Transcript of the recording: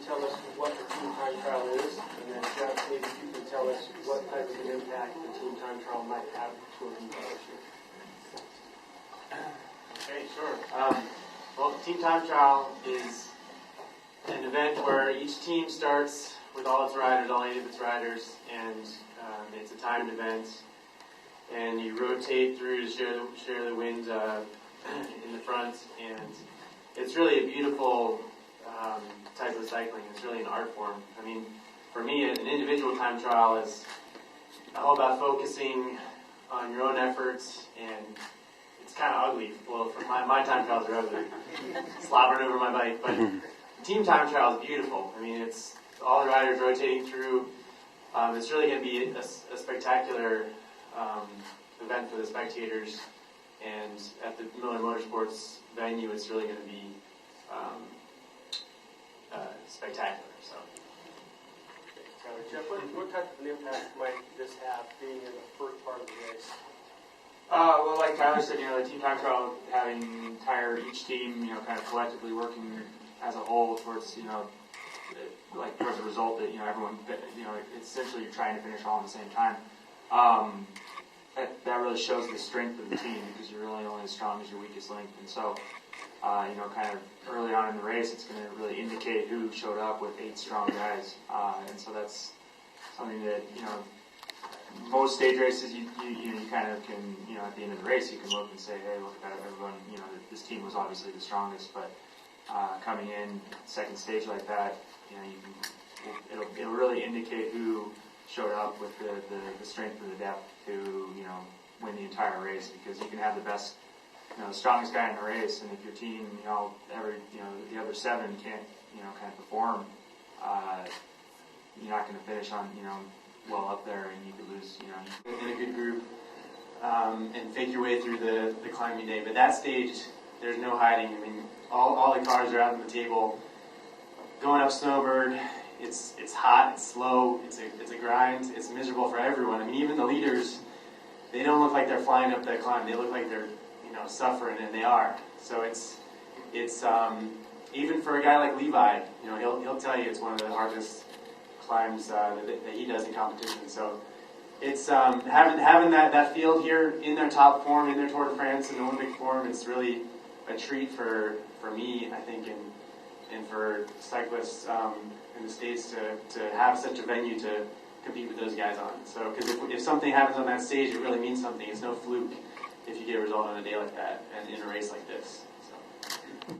tell us what the team time trial is, and then Jeff, maybe you can tell us what type of an impact the team time trial might have to a this year. Okay, sure. Well, the team time trial is an event where each team starts with all its riders, all 8 of its riders, and it's a timed event. And you rotate through to share the wind in the front, and it's really a beautiful type of cycling. It's really an art form. I mean, for me, an individual time trial is all about focusing on your own efforts, and it's kind of ugly. Well, for my time trials are ugly, slobbering over my bike. But team time trial is beautiful. I mean, it's all the riders rotating through. It's really going to be a spectacular event for the spectators, and at the Miller Motorsports venue, it's really going to be spectacular. So, Jeff, what type of an impact might this have being in the first part of the race? Well, like Tyler said, the team time trial, having each team, kind of collectively working as a whole towards, towards a result that, everyone, essentially you're trying to finish all at the same time. That really shows the strength of the team, because you're really only as strong as your weakest link. And so, kind of early on in the race, it's going to really indicate who showed up with 8 strong guys. And so that's something that, most stage races, you kind of can, at the end of the race, you can look and say, hey, look at everyone, this team was obviously the strongest, but coming in second stage like that, it'll really indicate who showed up with the strength and the depth to, win the entire race, because you can have the best, the strongest guy in the race, and if your team, the other 7 can't, kind of perform, you're not going to finish on, well up there, and you could lose, in a good group, and fake your way through the climbing day. But that stage, there's no hiding. I mean, all the cars are out on the table. Going up Snowbird, it's hot, it's slow, it's a grind, it's miserable for everyone. I mean, even the leaders, they don't look like they're flying up that climb. They look like they're, suffering, and they are. So it's even for a guy like Levi, he'll tell you it's one of the hardest climbs that he does in competition. So it's having that field here in their top form, in their Tour de France and Olympic form, it's really a treat for me, I think, and for cyclists in the States to have such a venue to compete with those guys on. So, because if something happens on that stage, it really means something. It's no fluke if you get a result on a day like that and in a race like this.